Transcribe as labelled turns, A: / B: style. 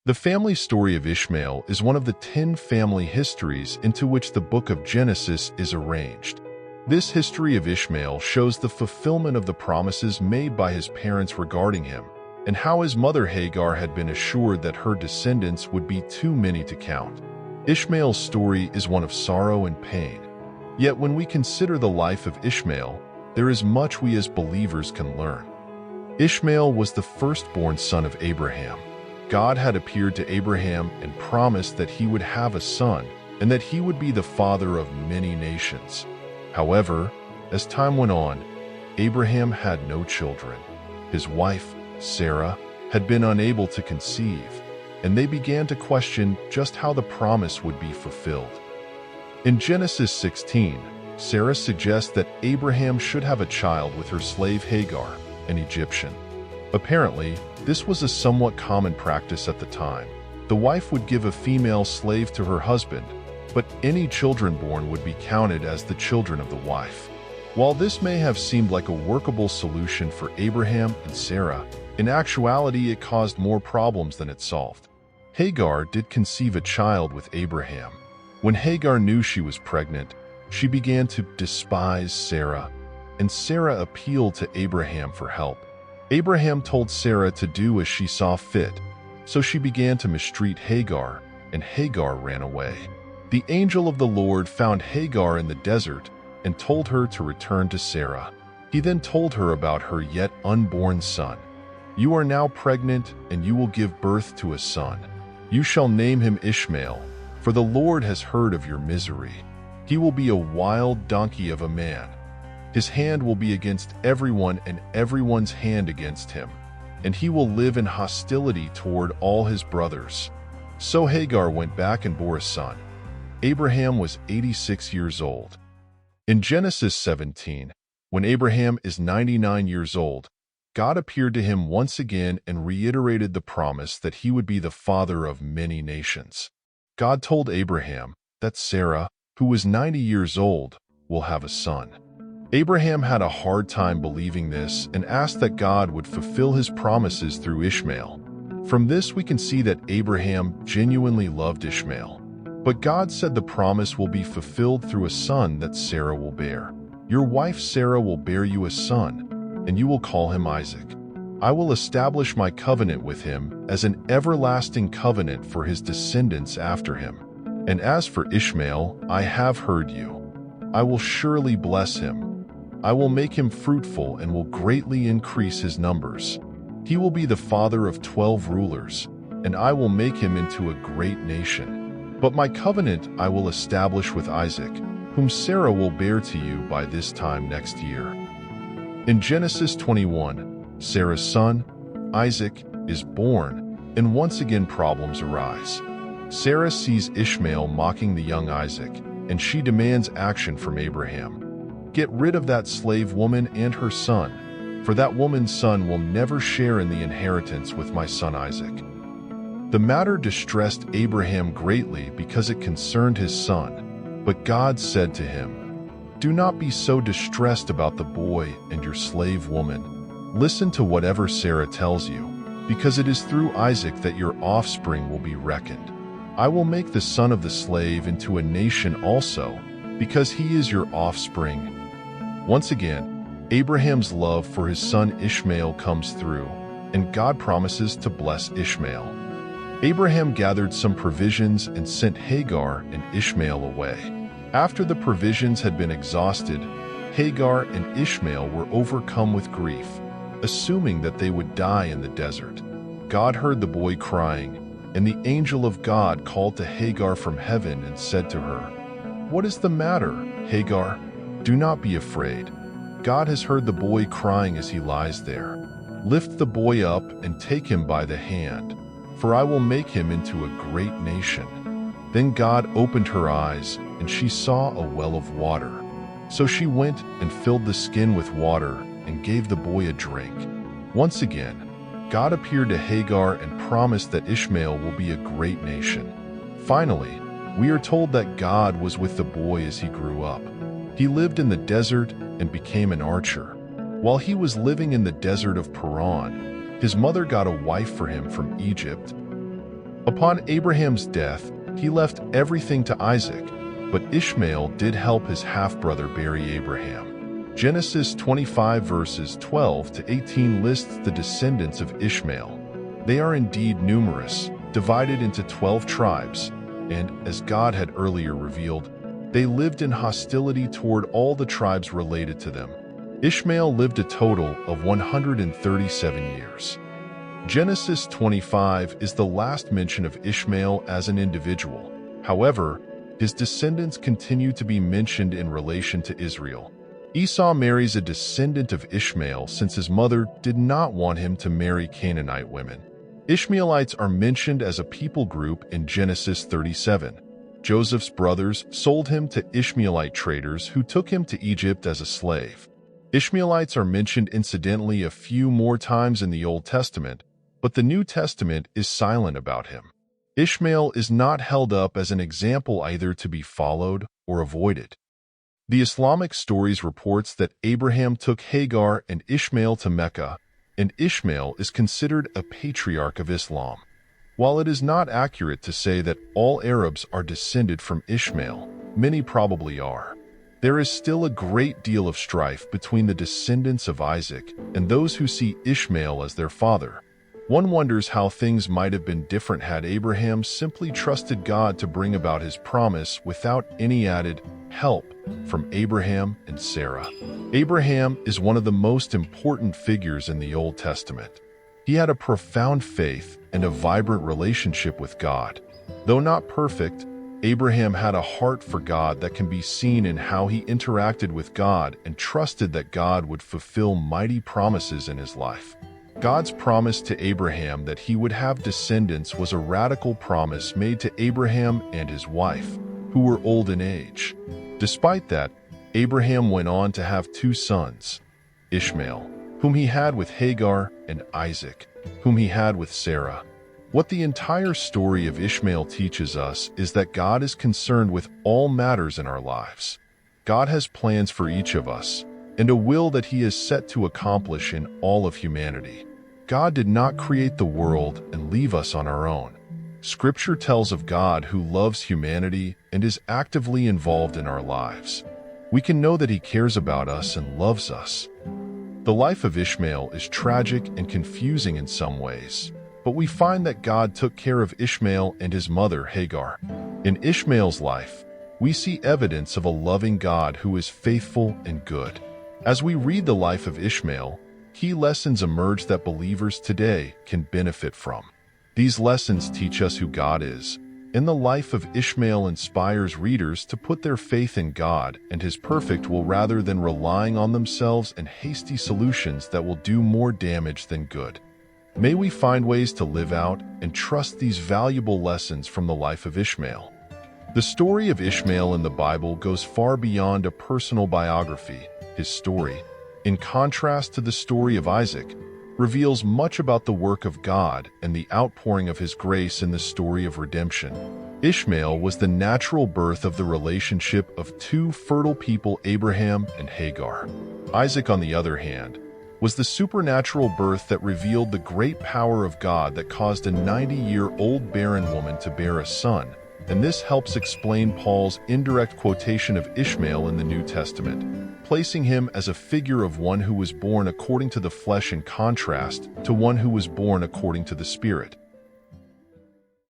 A: The family story of Ishmael is one of the 10 family histories into which the book of Genesis is arranged. This history of Ishmael shows the fulfillment of the promises made by his parents regarding him, and how his mother Hagar had been assured that her descendants would be too many to count. Ishmael's story is one of sorrow and pain. Yet when we consider the life of Ishmael, there is much we as believers can learn. Ishmael was the firstborn son of Abraham. God had appeared to Abraham and promised that he would have a son and that he would be the father of many nations. However, as time went on, Abraham had no children. His wife, Sarah, had been unable to conceive, and they began to question just how the promise would be fulfilled. In Genesis 16, Sarah suggests that Abraham should have a child with her slave Hagar, an Egyptian. Apparently, this was a somewhat common practice at the time. The wife would give a female slave to her husband, but any children born would be counted as the children of the wife. While this may have seemed like a workable solution for Abraham and Sarah, in actuality it caused more problems than it solved. Hagar did conceive a child with Abraham. When Hagar knew she was pregnant, she began to despise Sarah, and Sarah appealed to Abraham for help. Abraham told Sarah to do as she saw fit, so she began to mistreat Hagar, and Hagar ran away. The angel of the Lord found Hagar in the desert and told her to return to Sarah. He then told her about her yet unborn son. "You are now pregnant, and you will give birth to a son. You shall name him Ishmael, for the Lord has heard of your misery. He will be a wild donkey of a man. His hand will be against everyone and everyone's hand against him, and he will live in hostility toward all his brothers." So Hagar went back and bore a son. Abraham was 86 years old. In Genesis 17, when Abraham is 99 years old, God appeared to him once again and reiterated the promise that he would be the father of many nations. God told Abraham that Sarah, who was 90 years old, will have a son. Abraham had a hard time believing this and asked that God would fulfill his promises through Ishmael. From this we can see that Abraham genuinely loved Ishmael. But God said the promise will be fulfilled through a son that Sarah will bear. "Your wife Sarah will bear you a son, and you will call him Isaac. I will establish my covenant with him as an everlasting covenant for his descendants after him. And as for Ishmael, I have heard you. I will surely bless him. I will make him fruitful and will greatly increase his numbers. He will be the father of 12 rulers, and I will make him into a great nation. But my covenant I will establish with Isaac, whom Sarah will bear to you by this time next year." In Genesis 21, Sarah's son, Isaac, is born, and once again problems arise. Sarah sees Ishmael mocking the young Isaac, and she demands action from Abraham. "Get rid of that slave woman and her son, for that woman's son will never share in the inheritance with my son Isaac." The matter distressed Abraham greatly because it concerned his son, but God said to him, "Do not be so distressed about the boy and your slave woman. Listen to whatever Sarah tells you, because it is through Isaac that your offspring will be reckoned. I will make the son of the slave into a nation also, because he is your offspring." Once again, Abraham's love for his son Ishmael comes through, and God promises to bless Ishmael. Abraham gathered some provisions and sent Hagar and Ishmael away. After the provisions had been exhausted, Hagar and Ishmael were overcome with grief, assuming that they would die in the desert. God heard the boy crying, and the angel of God called to Hagar from heaven and said to her, "What is the matter, Hagar? Do not be afraid. God has heard the boy crying as he lies there. Lift the boy up and take him by the hand, for I will make him into a great nation." Then God opened her eyes, and she saw a well of water. So she went and filled the skin with water and gave the boy a drink. Once again, God appeared to Hagar and promised that Ishmael will be a great nation. Finally, we are told that God was with the boy as he grew up. He lived in the desert and became an archer. While he was living in the desert of Paran, his mother got a wife for him from Egypt. Upon Abraham's death, he left everything to Isaac, but Ishmael did help his half-brother bury Abraham. Genesis 25 verses 12 to 18 lists the descendants of Ishmael. They are indeed numerous, divided into 12 tribes, and, as God had earlier revealed, they lived in hostility toward all the tribes related to them. Ishmael lived a total of 137 years. Genesis 25 is the last mention of Ishmael as an individual. However, his descendants continue to be mentioned in relation to Israel. Esau marries a descendant of Ishmael since his mother did not want him to marry Canaanite women. Ishmaelites are mentioned as a people group in Genesis 37. Joseph's brothers sold him to Ishmaelite traders who took him to Egypt as a slave. Ishmaelites are mentioned incidentally a few more times in the Old Testament, but the New Testament is silent about him. Ishmael is not held up as an example either to be followed or avoided. The Islamic stories reports that Abraham took Hagar and Ishmael to Mecca, and Ishmael is considered a patriarch of Islam. While it is not accurate to say that all Arabs are descended from Ishmael, many probably are. There is still a great deal of strife between the descendants of Isaac and those who see Ishmael as their father. One wonders how things might have been different had Abraham simply trusted God to bring about his promise without any added help from Abraham and Sarah. Abraham is one of the most important figures in the Old Testament. He had a profound faith and a vibrant relationship with God. Though not perfect, Abraham had a heart for God that can be seen in how he interacted with God and trusted that God would fulfill mighty promises in his life. God's promise to Abraham that he would have descendants was a radical promise made to Abraham and his wife, who were old in age. Despite that, Abraham went on to have two sons, Ishmael, whom he had with Hagar, and Isaac, whom he had with Sarah. What the entire story of Ishmael teaches us is that God is concerned with all matters in our lives. God has plans for each of us, and a will that he is set to accomplish in all of humanity. God did not create the world and leave us on our own. Scripture tells of God who loves humanity and is actively involved in our lives. We can know that he cares about us and loves us. The life of Ishmael is tragic and confusing in some ways, but we find that God took care of Ishmael and his mother Hagar. In Ishmael's life, we see evidence of a loving God who is faithful and good. As we read the life of Ishmael, key lessons emerge that believers today can benefit from. These lessons teach us who God is, and the life of Ishmael inspires readers to put their faith in God and his perfect will rather than relying on themselves and hasty solutions that will do more damage than good. May we find ways to live out and trust these valuable lessons from the life of Ishmael. The story of Ishmael in the Bible goes far beyond a personal biography. His story, in contrast to the story of Isaac, reveals much about the work of God and the outpouring of his grace in the story of redemption. Ishmael was the natural birth of the relationship of two fertile people, Abraham and Hagar. Isaac, on the other hand, was the supernatural birth that revealed the great power of God that caused a 90-year-old barren woman to bear a son, and this helps explain Paul's indirect quotation of Ishmael in the New Testament, placing him as a figure of one who was born according to the flesh in contrast to one who was born according to the Spirit.